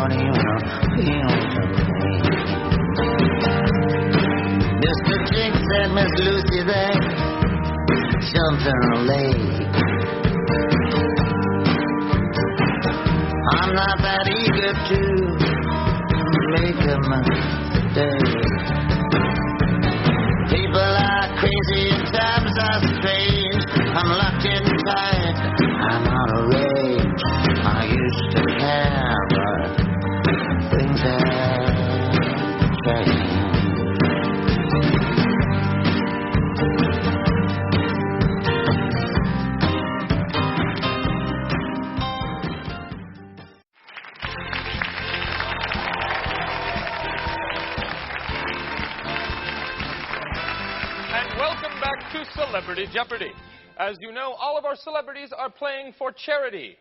don't even feel the pain. Mr. Jink said, Miss Lucy, they jumped in the lake. I'm not that eager to make a mistake. People are crazy and times are strange. I'm locked in tight, I'm out of range. I used to care, but things have changed. Celebrity Jeopardy! As you know, all of our celebrities are playing for charity.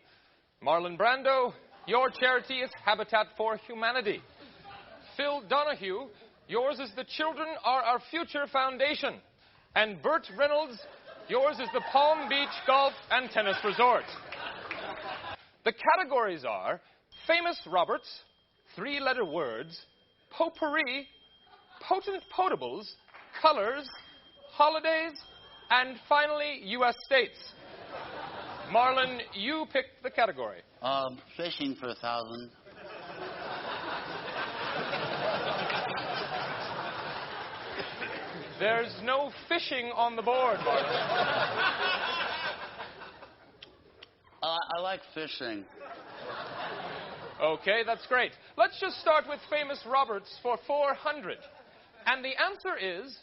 Marlon Brando, your charity is Habitat for Humanity. Phil Donahue, yours is the Children Are Our Future Foundation. And Burt Reynolds, yours is the Palm Beach Golf and Tennis Resort. The categories are Famous Roberts, three-letter words, Potpourri, Potent Potables, Colors, Holidays, and finally, U.S. states. Marlon, you picked the category. Fishing for 1,000. There's no fishing on the board, Marlon. I like fishing. Okay, that's great. Let's just start with Famous Roberts for 400. And the answer is...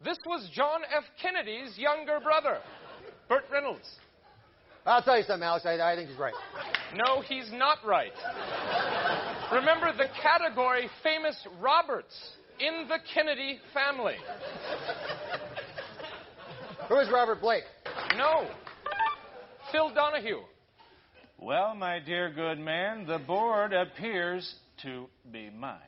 this was John F. Kennedy's younger brother, Burt Reynolds. I'll tell you something, Alex. I think he's right. No, he's not right. Remember the category Famous Roberts in the Kennedy family. Who is Robert Blake? No. Phil Donahue. Well, my dear good man, the board appears to be mine.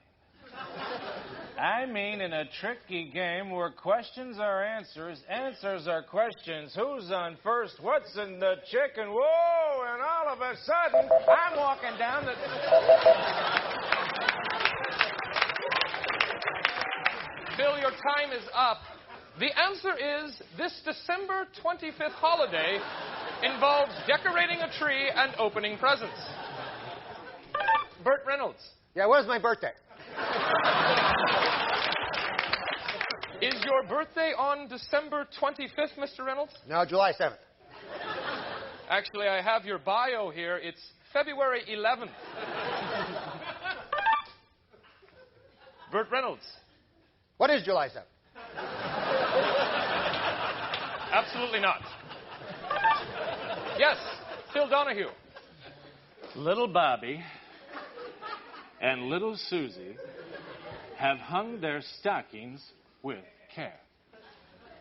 I mean, in a tricky game where questions are answers, answers are questions, who's on first, what's in the chicken, whoa, and all of a sudden, I'm walking down the... Phil, your time is up. The answer is this December 25th holiday involves decorating a tree and opening presents. Burt Reynolds. Yeah, when is my birthday? Is your birthday on December 25th, Mr. Reynolds? No, July 7th. Actually, I have your bio here. It's February 11th. Burt Reynolds. What is July 7th? Absolutely not. Yes, Phil Donahue. Little Bobby and little Susie have hung their stockings with care.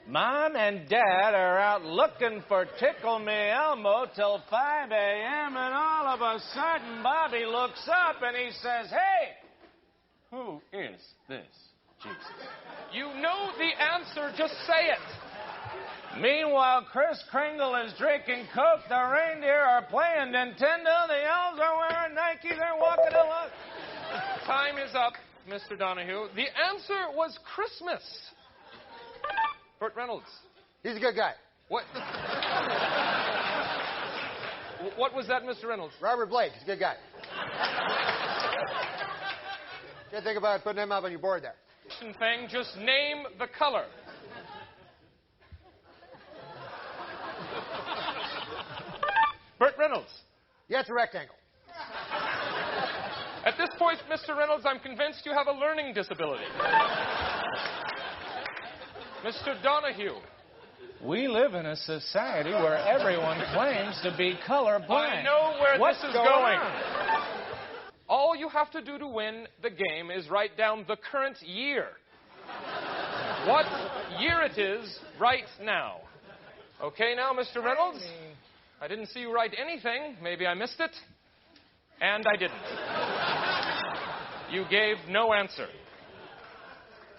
Mom and Dad are out looking for Tickle Me Elmo till 5 a.m. and all of a sudden Bobby looks up and he says, "Hey, who is this Jesus?" You know the answer, just say it. Meanwhile, Kris Kringle is drinking Coke, the reindeer are playing Nintendo, the elves are wearing Nike, they're walking along. Time is up, Mr. Donahue. The answer was Christmas. Burt Reynolds. He's a good guy. What? What was that, Mr. Reynolds? Robert Blake. He's a good guy. Can't think about putting him up on your board there. Thing, just name the color. Burt Reynolds. Yeah, it's a rectangle. At this point, Mr. Reynolds, I'm convinced you have a learning disability. Mr. Donahue. We live in a society where everyone claims to be colorblind. I know where What's this is going going. on? All you have to do to win the game is write down the current year. What year it is right now. Okay, now, Mr. Reynolds? I didn't see you write anything. Maybe I missed it. And I didn't. You gave no answer.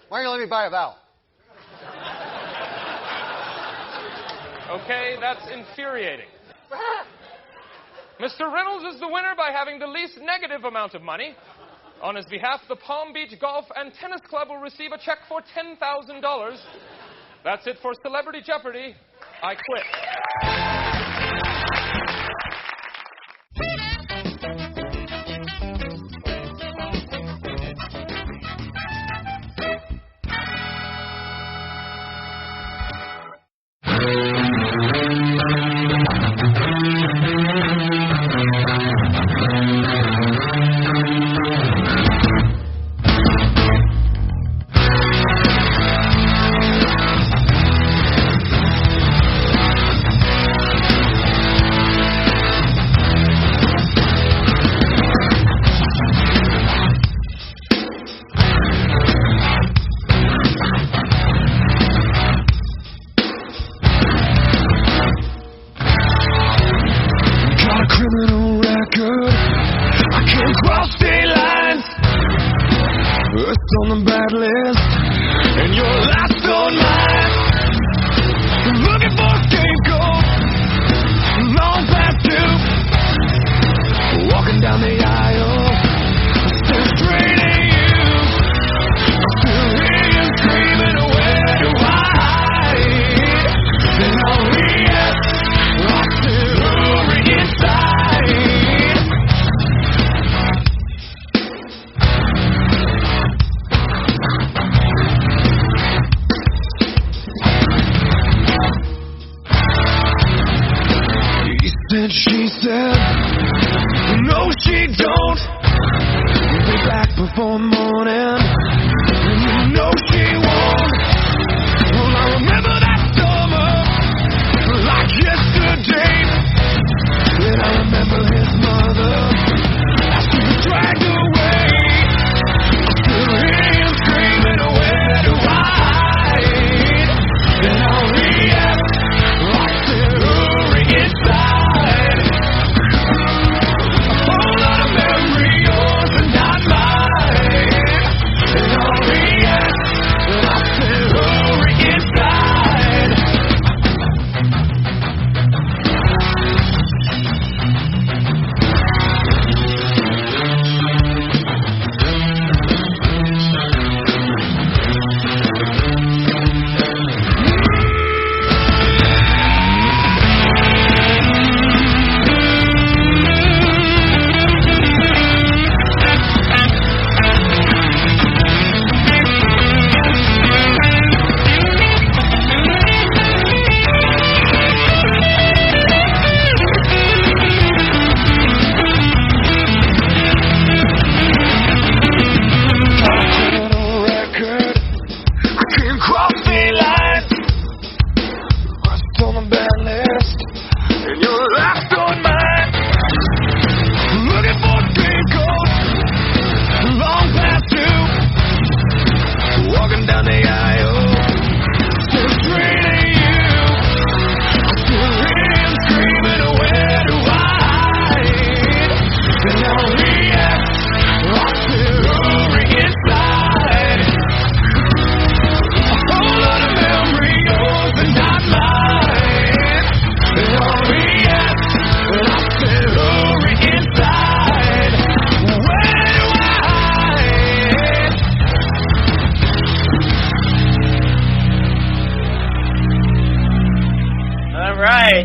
Why don't you let me buy a vowel? Okay, that's infuriating. Mr. Reynolds is the winner by having the least negative amount of money. On his behalf, the Palm Beach Golf and Tennis Club will receive a check for $10,000. That's it for Celebrity Jeopardy! I quit. Criminal record, I can't cross state lines. First on the bad list, and you're last on mine. Looking for a scapegoat, long past due. Walking down the aisle, still straight at you. Still hear you screaming, where do I hide? Then I'll react, I still ring inside. She said, no, she don't. Be back before morning, and you know she won't. Well, I remember that summer like yesterday. And I remember his mother as she was dragged away. I still hear him screaming, where do I hide? And I'll react, I still ring inside.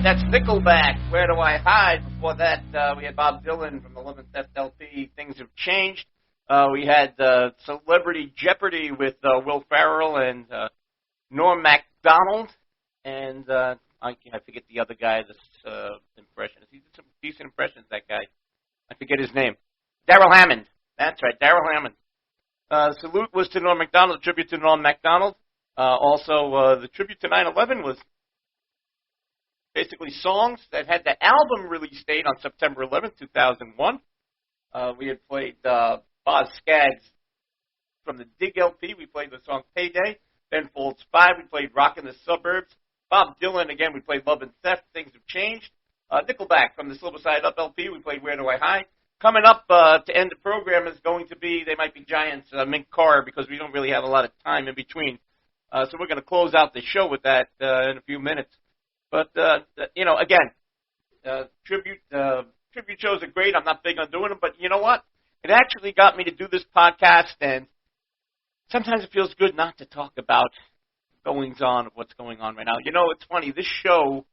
That's Nickelback, Where Do I Hide? Before that, we had Bob Dylan from the 11th FLP, Things Have Changed. We had Celebrity Jeopardy with Will Ferrell and Norm MacDonald. And I forget the other guy, this impressionist. He did some decent impressions, that guy. I forget his name. Darrell Hammond. That's right, Darrell Hammond. Salute was to Norm MacDonald, tribute to Norm MacDonald. Also, the tribute to 9/11 was basically songs that had the album release date on September 11th, 2001. We had played Boz Scaggs from the Dig LP. We played the song Payday. Ben Folds 5, we played Rock in the Suburbs. Bob Dylan, again, we played Love and Theft, Things Have Changed. Nickelback from the Silver Side Up LP, we played Where Do I Hide? Coming up to end the program is going to be They Might Be Giants, Mink Carr, because we don't really have a lot of time in between. So we're going to close out the show with that in a few minutes. But, again, tribute tribute shows are great. I'm not big on doing them, but you know what? It actually got me to do this podcast, and sometimes it feels good not to talk about goings-on of what's going on right now. You know, it's funny. This show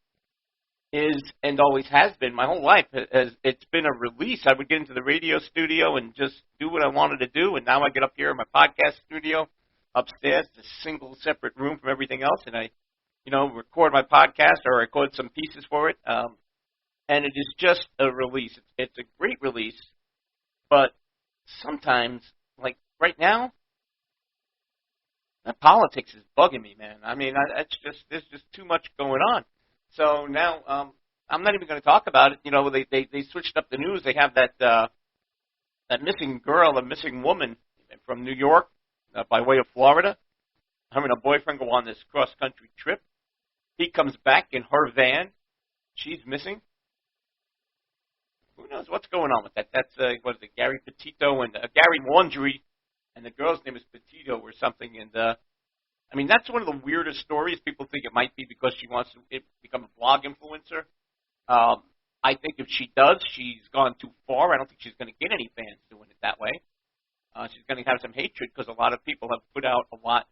is, and always has been, my whole life, it's been a release. I would get into the radio studio and just do what I wanted to do, and now I get up here in my podcast studio upstairs, a single separate room from everything else, and I, record my podcast or record some pieces for it, and it is just a release. It's a great release, but sometimes, like right now, that politics is bugging me, man. I mean, there's just too much going on. So now, I'm not even going to talk about it. You know, they switched up the news. They have that missing girl, a missing woman from New York by way of Florida. Her and her boyfriend go on this cross-country trip. He comes back in her van. She's missing. Who knows what's going on with that? That's, what is it, Gary Petito and Gary Laundry, and the girl's name is Petito or something. And, I mean, that's one of the weirdest stories. People think it might be because she wants to become a blog influencer. I think if she does, she's gone too far. I don't think she's going to get any fans doing it that way. She's going to have some hatred because a lot of people have put out a lot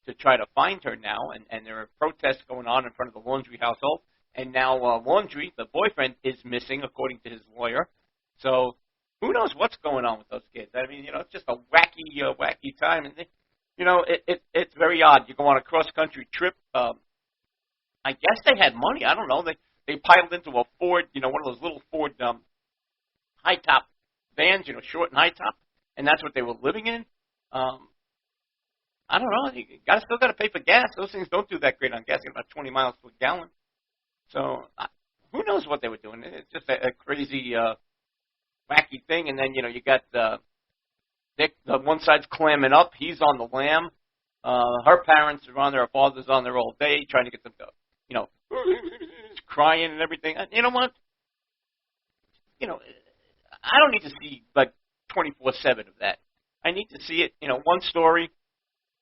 to try to find her now, and there are protests going on in front of the Laundry household. And now Laundry, the boyfriend, is missing, according to his lawyer. So who knows what's going on with those kids? I mean, it's just a wacky time. And, it's very odd. You go on a cross-country trip. I guess they had money. I don't know. They piled into a Ford, one of those little Ford high-top vans, short and high-top, and that's what they were living in. I don't know. You still got to pay for gas. Those things don't do that great on gas. Get about 20 miles per gallon. So who knows what they were doing? It's just a crazy, wacky thing. And then, you got Dick, the one side's clamming up. He's on the lam. Her parents are on there. Her father's on there all day trying to get them to, crying and everything. You know what? I don't need to see, 24/7 of that. I need to see it, one story,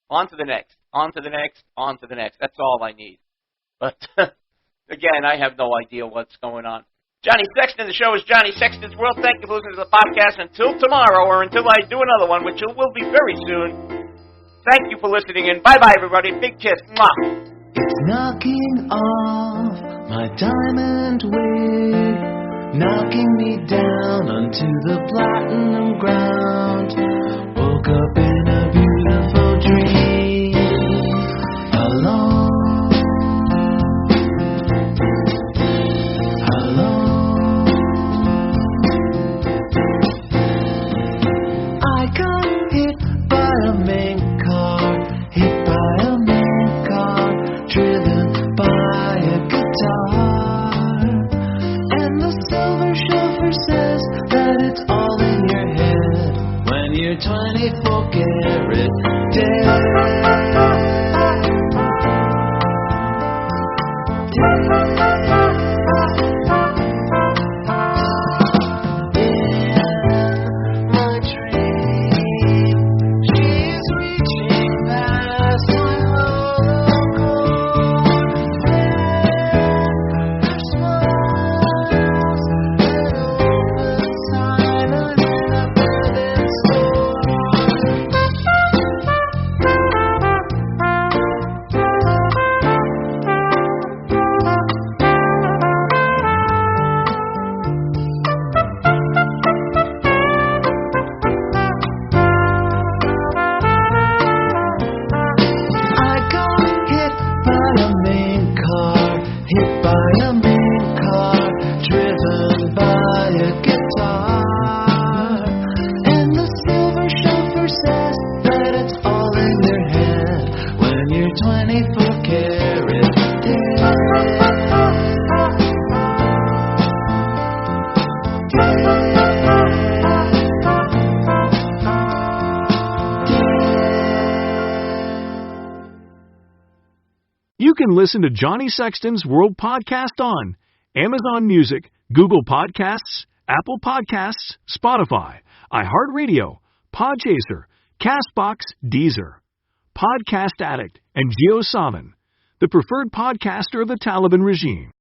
on to the next, on to the next, on to the next. That's all I need. But, again, I have no idea what's going on. Johnny Sexton, the show is Johnny Sexton's World. Thank you for listening to the podcast. Until tomorrow, or until I do another one, which will be very soon. Thank you for listening, and bye-bye, everybody. Big kiss. Mwah. It's knocking off my diamond wig, knocking me down onto the platinum ground. Woke up in a beautiful dream, alone. I got hit by a main car, hit by a main car, driven by a guitar. And the silver chauffeur says that it's all in your head when you're 24 karat You can listen to Johnny Sexton's World Podcast on Amazon Music, Google Podcasts, Apple Podcasts, Spotify, iHeartRadio, Podchaser, CastBox, Deezer, Podcast Addict, and GeoSavan, the preferred podcaster of the Taliban regime.